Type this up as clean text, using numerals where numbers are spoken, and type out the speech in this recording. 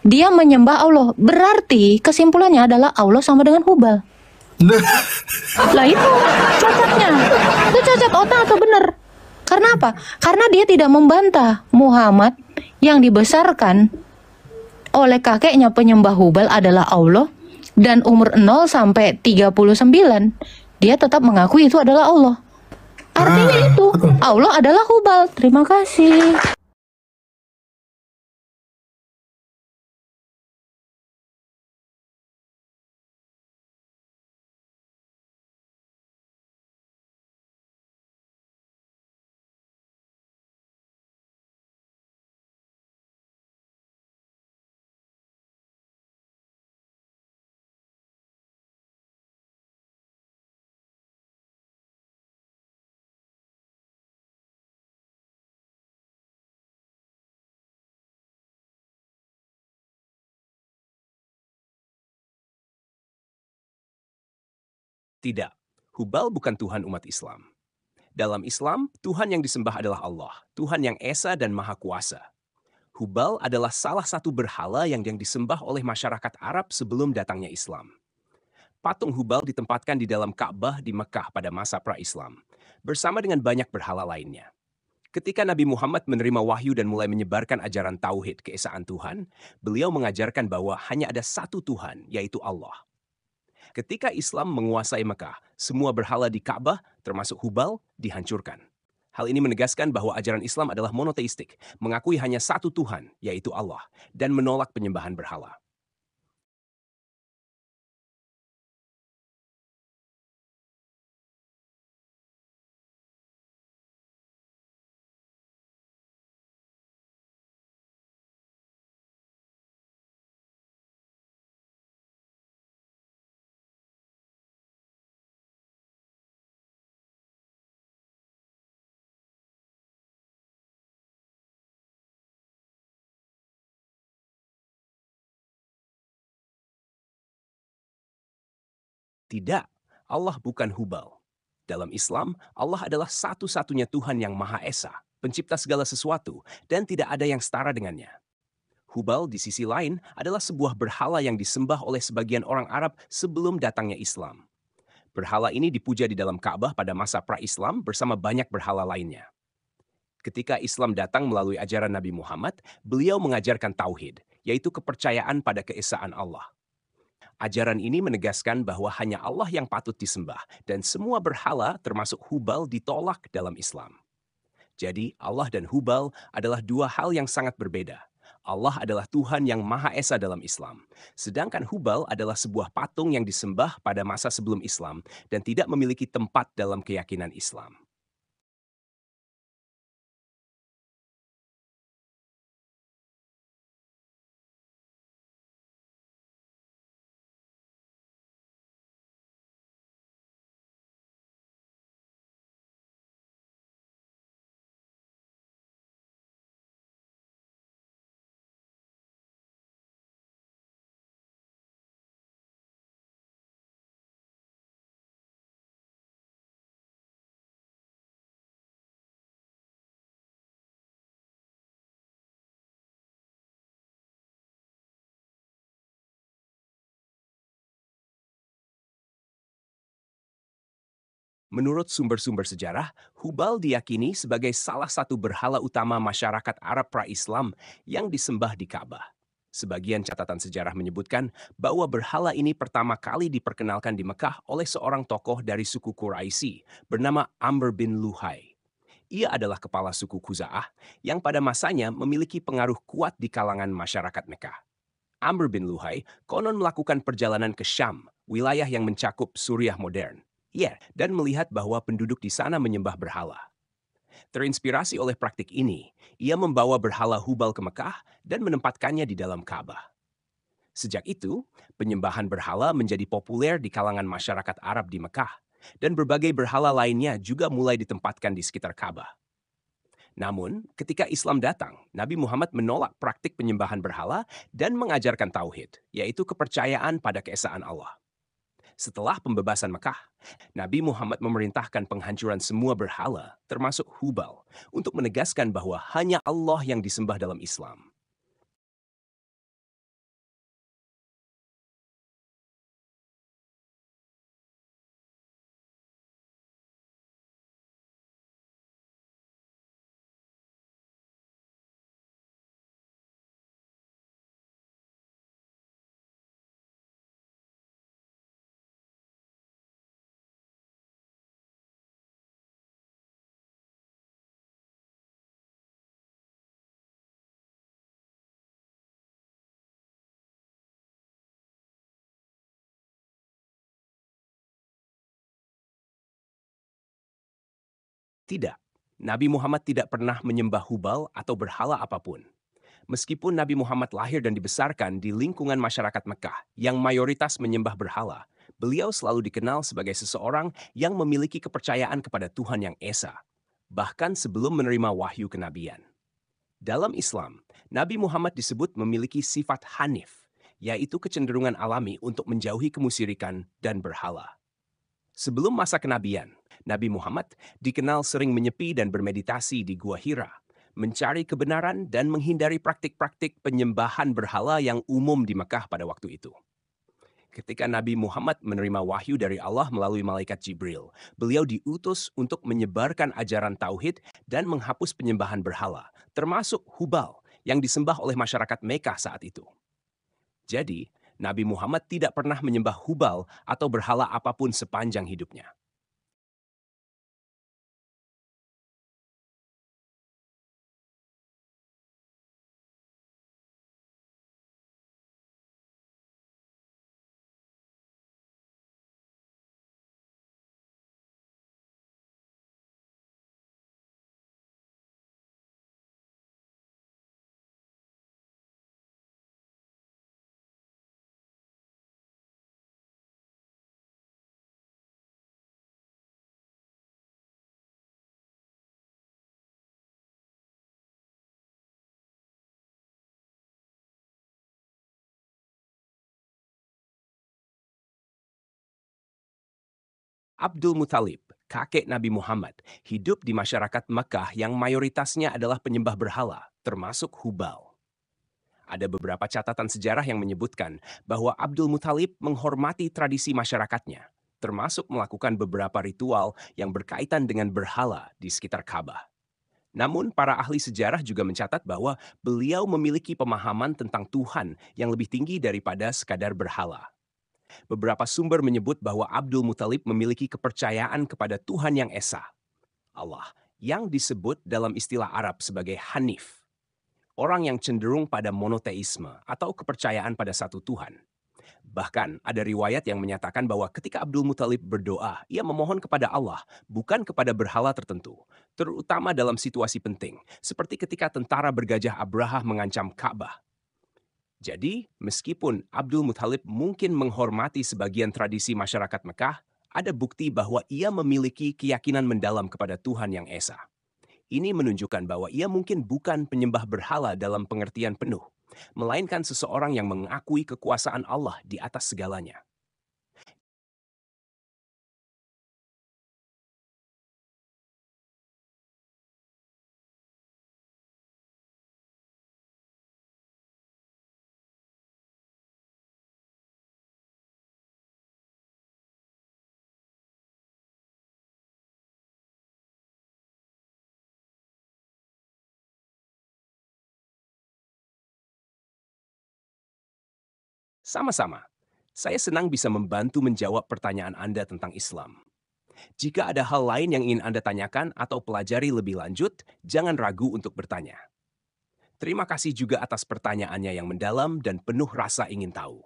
Dia menyembah Allah. Berarti kesimpulannya adalah Allah sama dengan Hubal. Lah itu cacatnya. Itu cacat otak atau benar? Karena apa? Karena dia tidak membantah Muhammad yang dibesarkan oleh kakeknya penyembah Hubal adalah Allah, dan umur 0 sampai 39 dia tetap mengakui itu adalah Allah. Artinya itu Allah adalah Hubal. Terima kasih. Tidak, Hubal bukan Tuhan umat Islam. Dalam Islam, Tuhan yang disembah adalah Allah, Tuhan yang Esa dan Maha Kuasa. Hubal adalah salah satu berhala yang disembah oleh masyarakat Arab sebelum datangnya Islam. Patung Hubal ditempatkan di dalam Ka'bah di Mekah pada masa pra-Islam, bersama dengan banyak berhala lainnya. Ketika Nabi Muhammad menerima wahyu dan mulai menyebarkan ajaran tauhid keesaan Tuhan, beliau mengajarkan bahwa hanya ada satu Tuhan, yaitu Allah. Ketika Islam menguasai Mekah, semua berhala di Ka'bah, termasuk Hubal, dihancurkan. Hal ini menegaskan bahwa ajaran Islam adalah monoteistik, mengakui hanya satu Tuhan, yaitu Allah, dan menolak penyembahan berhala. Tidak, Allah bukan Hubal. Dalam Islam, Allah adalah satu-satunya Tuhan yang Maha Esa, pencipta segala sesuatu, dan tidak ada yang setara dengannya. Hubal di sisi lain adalah sebuah berhala yang disembah oleh sebagian orang Arab sebelum datangnya Islam. Berhala ini dipuja di dalam Ka'bah pada masa pra-Islam bersama banyak berhala lainnya. Ketika Islam datang melalui ajaran Nabi Muhammad, beliau mengajarkan tauhid, yaitu kepercayaan pada keesaan Allah. Ajaran ini menegaskan bahwa hanya Allah yang patut disembah dan semua berhala termasuk Hubal ditolak dalam Islam. Jadi Allah dan Hubal adalah dua hal yang sangat berbeda. Allah adalah Tuhan yang Maha Esa dalam Islam, sedangkan Hubal adalah sebuah patung yang disembah pada masa sebelum Islam dan tidak memiliki tempat dalam keyakinan Islam. Menurut sumber-sumber sejarah, Hubal diyakini sebagai salah satu berhala utama masyarakat Arab pra-Islam yang disembah di Ka'bah. Sebagian catatan sejarah menyebutkan bahwa berhala ini pertama kali diperkenalkan di Mekah oleh seorang tokoh dari suku Quraisy bernama Amr bin Luhai. Ia adalah kepala suku Khuza'ah yang pada masanya memiliki pengaruh kuat di kalangan masyarakat Mekah. Amr bin Luhai konon melakukan perjalanan ke Syam, wilayah yang mencakup Suriah modern. Dan melihat bahwa penduduk di sana menyembah berhala. Terinspirasi oleh praktik ini, ia membawa berhala Hubal ke Mekah dan menempatkannya di dalam Ka'bah. Sejak itu, penyembahan berhala menjadi populer di kalangan masyarakat Arab di Mekah, dan berbagai berhala lainnya juga mulai ditempatkan di sekitar Ka'bah. Namun, ketika Islam datang, Nabi Muhammad menolak praktik penyembahan berhala dan mengajarkan tauhid, yaitu kepercayaan pada keesaan Allah. Setelah pembebasan Mekah, Nabi Muhammad memerintahkan penghancuran semua berhala, termasuk Hubal, untuk menegaskan bahwa hanya Allah yang disembah dalam Islam. Tidak, Nabi Muhammad tidak pernah menyembah Hubal atau berhala apapun. Meskipun Nabi Muhammad lahir dan dibesarkan di lingkungan masyarakat Mekah yang mayoritas menyembah berhala, beliau selalu dikenal sebagai seseorang yang memiliki kepercayaan kepada Tuhan Yang Esa, bahkan sebelum menerima wahyu kenabian. Dalam Islam, Nabi Muhammad disebut memiliki sifat hanif, yaitu kecenderungan alami untuk menjauhi kemusyrikan dan berhala. Sebelum masa kenabian, Nabi Muhammad dikenal sering menyepi dan bermeditasi di Gua Hira, mencari kebenaran dan menghindari praktik-praktik penyembahan berhala yang umum di Mekah pada waktu itu. Ketika Nabi Muhammad menerima wahyu dari Allah melalui malaikat Jibril, beliau diutus untuk menyebarkan ajaran tauhid dan menghapus penyembahan berhala, termasuk Hubal yang disembah oleh masyarakat Mekah saat itu. Jadi, Nabi Muhammad tidak pernah menyembah Hubal atau berhala apapun sepanjang hidupnya. Abdul Muthalib, kakek Nabi Muhammad, hidup di masyarakat Mekah yang mayoritasnya adalah penyembah berhala, termasuk Hubal. Ada beberapa catatan sejarah yang menyebutkan bahwa Abdul Muthalib menghormati tradisi masyarakatnya, termasuk melakukan beberapa ritual yang berkaitan dengan berhala di sekitar Ka'bah. Namun, para ahli sejarah juga mencatat bahwa beliau memiliki pemahaman tentang Tuhan yang lebih tinggi daripada sekadar berhala. Beberapa sumber menyebut bahwa Abdul Muthalib memiliki kepercayaan kepada Tuhan Yang Esa, Allah, yang disebut dalam istilah Arab sebagai Hanif, orang yang cenderung pada monoteisme atau kepercayaan pada satu Tuhan. Bahkan ada riwayat yang menyatakan bahwa ketika Abdul Muthalib berdoa, ia memohon kepada Allah, bukan kepada berhala tertentu, terutama dalam situasi penting, seperti ketika tentara bergajah Abraha mengancam Ka'bah. Jadi, meskipun Abdul Muthalib mungkin menghormati sebagian tradisi masyarakat Mekah, ada bukti bahwa ia memiliki keyakinan mendalam kepada Tuhan Yang Esa. Ini menunjukkan bahwa ia mungkin bukan penyembah berhala dalam pengertian penuh, melainkan seseorang yang mengakui kekuasaan Allah di atas segalanya. Sama-sama, saya senang bisa membantu menjawab pertanyaan Anda tentang Islam. Jika ada hal lain yang ingin Anda tanyakan atau pelajari lebih lanjut, jangan ragu untuk bertanya. Terima kasih juga atas pertanyaannya yang mendalam dan penuh rasa ingin tahu.